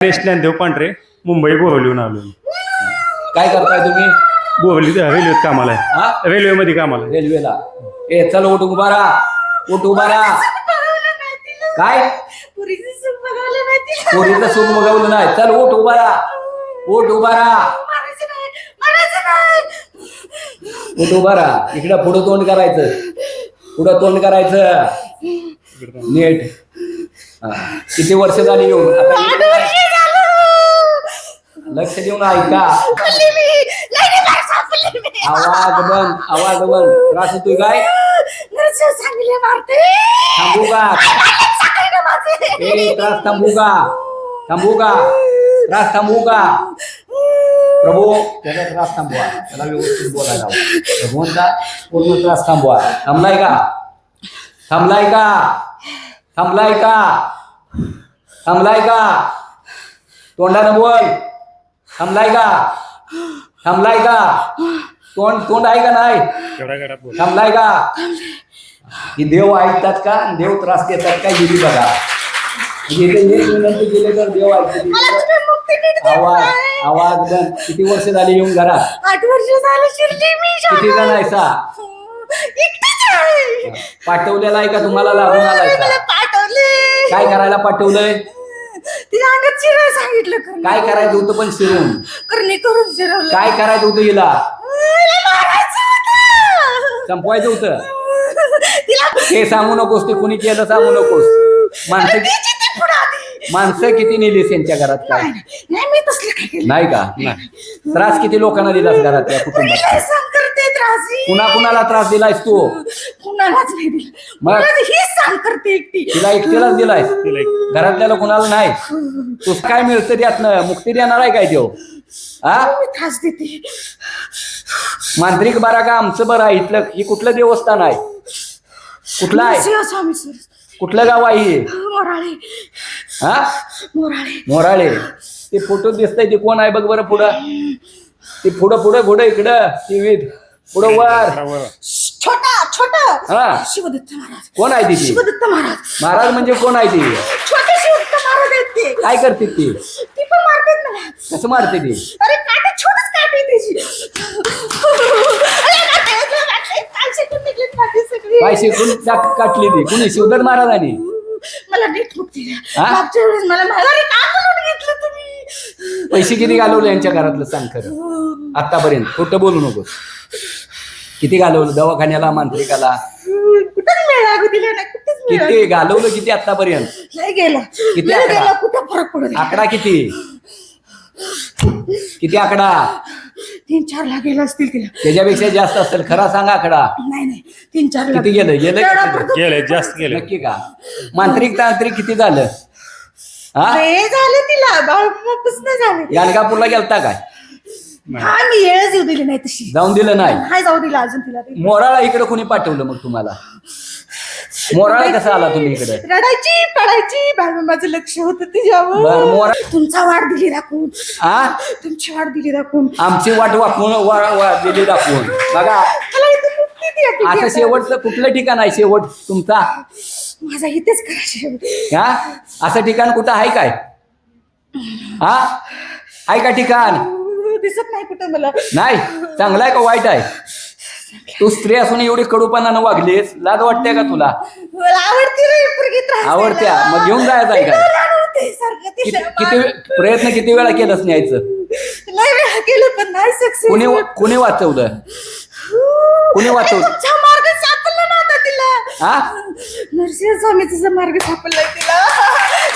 ज्ञानदेव पांढरे मुंबई बोरवलीहून आलो. काय करताय तुम्ही? बोरवली रेल्वेत कामाला हा? आहे. रेल्वेमध्ये कामाला आहे. रेल्वेला. ए चल उठ उभा राहा, उठ उभा राहा. काय पोरीचं सूप बघवलं नाही? चल उठ उभा राहा, उठ उभा राहा, उठ उभा राहा. इकडं पुढं तोंड करायचं, पुढं तोंड करायचं नीट. किती वर्ष झाली येऊन? लक्ष देऊन ऐका. आवाज बंद, आवाज बंद. त्रास होतोय काय? थांबू का? त्रास थांबू का? थांबू का? त्रास थांबू का? प्रभू त्याचा त्रास थांबवा, त्याला व्यवस्थित बोलायला हवं. भगवंता पूर्ण त्रास थांबवा. थांबलाय का? थांबलाय का? थांबलाय का? थांबलाय का? तोंडानं बोल. थांबलाय का? थांबलाय का? तोंड आहे का नाही? थांबलाय का? ही देव ऐकतात का? देव त्रास देतात काय? गेली बघा. इथे एक विनंती केली तर देव ऐकते. आवाज बंद. किती वर्ष झाली येऊन घरात? 8 वर्ष झालं शिरली मी. किती जण आहेसा? पाठवलेला आहे का तुम्हाला? लागून आलाय का? पाठवले. काय करायला पाठवलंय? तिला अंगात शिराय सांगितलं. काय करायचं होतं पण शिरून? करणे करून शिरवलं. काय करायचं होतं हिला? मारायचं होतं. संपवायचं होतं. तिला हे सांगू नकोस, ते कुणी केलं सांगू नकोस. माणसं किती नेलीस यांच्या घरात? काय नाही मी तसलं काय केलं नाही का? त्रास किती लोकांना दिलास घरातल्या कुटुंबात? सहन करते त्रास. कुणाला त्रास दिलायस तू? कुणालाच नाही दिला. मग? ही सहन करते एकटी. तिला एकटीलाच दिलायस? घरातल्याला कुणाला नाही? तू काय मिळतं त्यातनं? मुक्ती देणार आहे काय देव? हा? मी त्रास देते. मांत्रिक बरा का आमचं बरं आहे? इथलं ही कुठलं देवस्थान आहे? कुठलं आहे? स्वामी सर. कुठलं गाव आहे हे? मोराळे. हा? मोराळे. मोराळे. ते फोटो दिसतंय ते कोण आहे बघ बरं पुढं. ते पुढं इकडं टीव्हीत पुढं वर. छोटा हा? शिवदत्त महाराज. कोण आहे ती? शिवदत्त महाराज. महाराज म्हणजे कोण आहे ती? छोटे शिवदत्त महाराज आहेत ते. काय करते ती? ती पण मारतात मला. कसं मारते ती? अरे काटे छोटच काटे त्याची. काय शिकून काटली ती? कुणी? शिवदत्त महाराजांनी? मला नीट मुक्ती द्या. हा? मागच्या वेळेस मला माघारी का बोलून घेतलं तुम्ही? पैसे किती घालवले यांच्या घरातलं सांग खरं आतापर्यंत. खोटं बोलू नकोस. किती घालवलं दवाखान्याला, मांत्रिकाला? कुठंच वेळ लागू दिला नाही. कुठंच वेळ किती घालवलं? किती आतापर्यंत? नाही गेला. किती नाही आकडा? गेला. कुठं फरक पडत नाही. आकडा किती? किती आकडा? 3-4 लाख गेला असतील तिला. त्याच्यापेक्षा जास्त असेल. खरा सांगा आकडा. नाही 3-4 लाख. किती गेलं? गेले जास्त गेले. नक्की का? मांत्रिक तांत्रिक किती झालं? हा? हे झालं तिला. बाळपासून झाले. गाणगापूरला गेलता काय? हा मी येळच येऊ दिली नाही तशी. जाऊन दिलं नाही? नाही जाऊ दिला अजून तिला. मोराळा इकडे कोणी पाठवलं मग तुम्हाला? मोराळा कसा आला तुम्ही इकडे? रडायची पडायची. माझं लक्ष होतं बर तिच्यावर. मोरा तुमचा वाट दिली दाखवून. हा? तुमची वाट दिली दाखवून. आमची वाट वाकून दिली दाखवून बघा. मला इथं मुक्ती द्या. असं शेवटचं कुठलं ठिकाण आहे शेवट तुमचा? माझा इथेच करायचे. हा? असं ठिकाण कुठं आहे काय? हा? आहे का ठिकाण? दिसत नाही कुठं मला. नाही? चांगलं आहे का वाईट आहे? तू स्त्री असून एवढी कडूपणानं वागलीस, लाज वाटते का तुला? मला आवडते रे पोरगी. त्रास आवडत्या? द्यायला. मग घेऊन जायचं आहे काय? तिला लाडवते सारखं तिला. प्रयत्न किती वेळा केलंच न्यायचं? लय वेळा केलं पण नाही सक्सेस. कुणी वाचवलं? कुणी वाचवलं? तुमचा मार्ग सापडला नव्हता तिला. हा? नरसिंह स्वामीचा मार्ग सापडलाय तिला.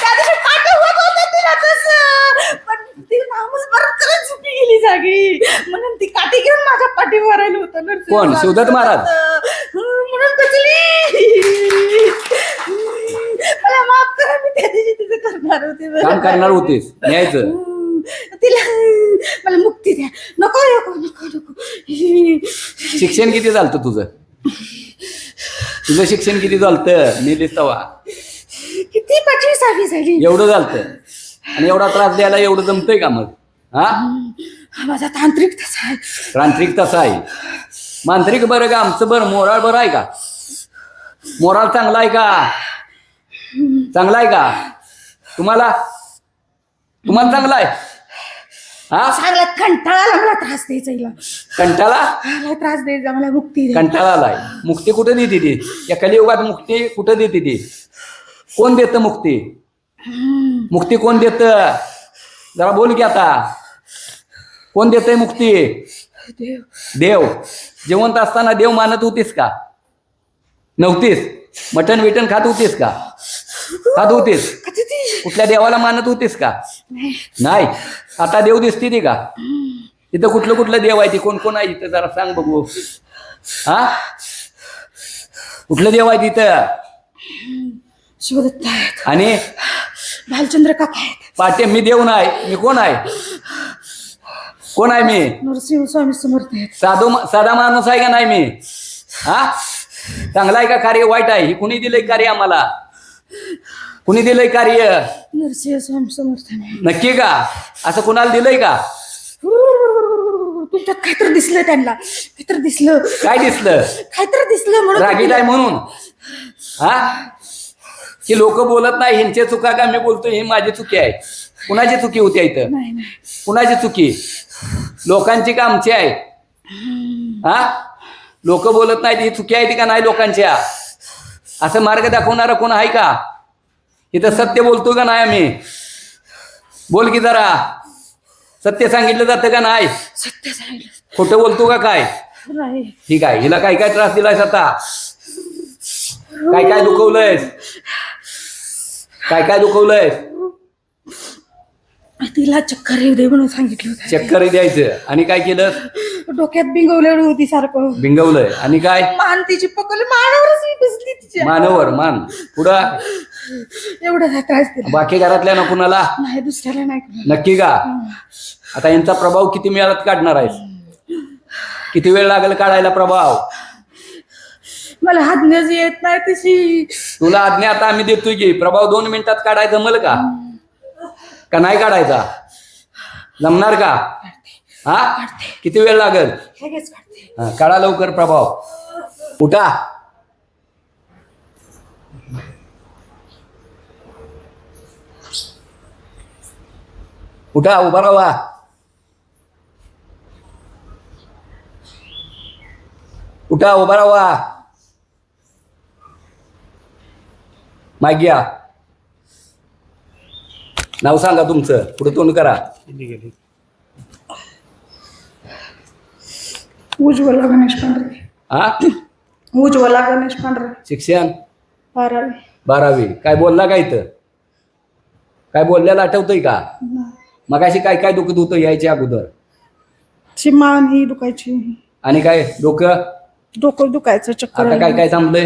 त्या दिवशी काटे होत होते तिला तसं. पण ती नामच परत करत झुपी गेली जागी. म्हणून ती काठी घेऊन माझ्या पाठीवर आलं होतं. नरसिंह कोण? स्वामी. शिवदत्त महाराज? म्हणून बचली. मला माफ करा. मी त्या दिवशी तिचं करणार होते. काम करणार होतीस न्यायचं? तिला मला मुक्ती द्या. नको नको नको नको. शिक्षण किती झालं तुझं? तुझं शिक्षण किती झालं? नेलीस तवा किती 25वी झाली. एवढं झालं? आणि एवढा त्रास द्यायला एवढं जमतंय का मग? हा? माझा तांत्रिक तसा आहे. तांत्रिक तसा आहे. मांत्रिक बरं का आमचं बरं? मोराळ बरं आहे का? मोराळ चांगला आहे का? चांगला आहे का तुम्हाला? तुम्हाला चांगला आहे हा चांगला कंटाळा आला मला त्रास द्यायचा हिला. कंटाळा मला त्रास द्यायचा मला मुक्ती दे. कंटाळा आलाय मुक्ती कुठं देते ती या कलियुगात मुक्ती कुठं देते ती कोण देतं मुक्ती मुक्ती कोण देतं जरा बोल की आता कोण देतंय मुक्ती देव. देव जिवंत असताना देव मानत होतीस का नव्हतीस मटण विटण खात होतीस का खात होतीस कधी ती? कुठल्या देवाला मानत होतीस का नाही. नाही आता देव दिसते ती का इथं कुठलं कुठलं देव आहे ती कोण कोण आहे इथं जरा सांग बघू हा कुठलं देव आहे तिथं शिवदत्त आहेत, आणि भालचंद्र काका आहेत, पाटे मी देव नाही मी कोण आहे कोण आहे मी नरसिंह स्वामी समर्थ आहेत. साधा माणूस आहे का नाही मी हा चांगला आहे का कार्य वाईट आहे ही कुणी दिलंय कार्य आम्हाला कुणी दिलंय कार्य नरसिंह स्वामी समर्थ आहे. नक्की का असं कुणाला दिलंय का तुमच्यात काहीतरी दिसलं त्यांना काहीतरी दिसलं काय दिसलं काहीतरी दिसलं म्हणून रागीट आहे म्हणून हा की लोक बोलत नाही ह्यांची चुका का मी बोलतो ही माझी चुकी आहे कुणाची चुकी होती इथं नाही नाही कुणाची चुकी लोकांची का आमची आहे हा लोक बोलत नाहीत ही चुकी आहे ती का नाही लोकांच्या असं मार्ग दाखवणारा कोण आहे का इथं सत्य बोलतो का नाही आम्ही बोल की जरा सत्य सांगितलं जातं का नाही सत्य सांगितलं खोटं बोलतो का काय नाही. ठीक आहे हिला काय काय त्रास दिलायस आता काय काय दुखवलंयस काय काय दुखवलंयस तिला चक्कर येऊ दे म्हणून सांगितलं होतं. चक्कर द्यायचं आणि काय केलं डोक्यात बिंगवलेली होती सारखं भिंगवलंय आणि काय मान तिची पकडली मानावरच मी बसली तिच्या मानवर मान पुढं एवढा त्रास दिला बाकी घरातल्या ना कुणाला नाही दुसऱ्याला नाही केलं. नक्की का आता यांचा प्रभाव किती वेळात काढणार आहेस किती वेळ लागेल काढायला प्रभाव मला हातण्याच येत नाही तशी तुला आज्ञा आता आम्ही देतोय की प्रभाव 2 मिनिटात काढायचा जमल का नाही काढायचा जमणार का हा किती वेळ लागेल लगेच काढते. हा, काढा लवकर प्रभाव उठा उठा उभा राहा उठा उभा राहा माग्या नाव सांगा तुमचं पुढे तोंड करा गेली उज्ज्वला गणेश पांढरे हा उज्ज्वला गणेश पांढरे शिक्षण 12वी. 12वी काय बोलला का इथं काय बोलल्याला आठवतंय का मगाशी काय काय दुखत होतं यायच्या अगोदर मान ही दुखायची आणि काय डोकं डोकं दुखायचं चक्कर आता काय काय थांबलंय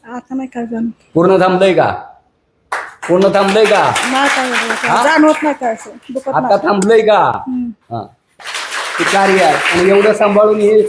आता नाही काय जाणवत पूर्ण थांबलंय का पूर्ण थांबलंय का नाही काय जाणवत नाही काय असं दुखत आता नाही. थांबलंय का हम्म. हा ते कार्य आहे आणि एवढं सांभाळून हे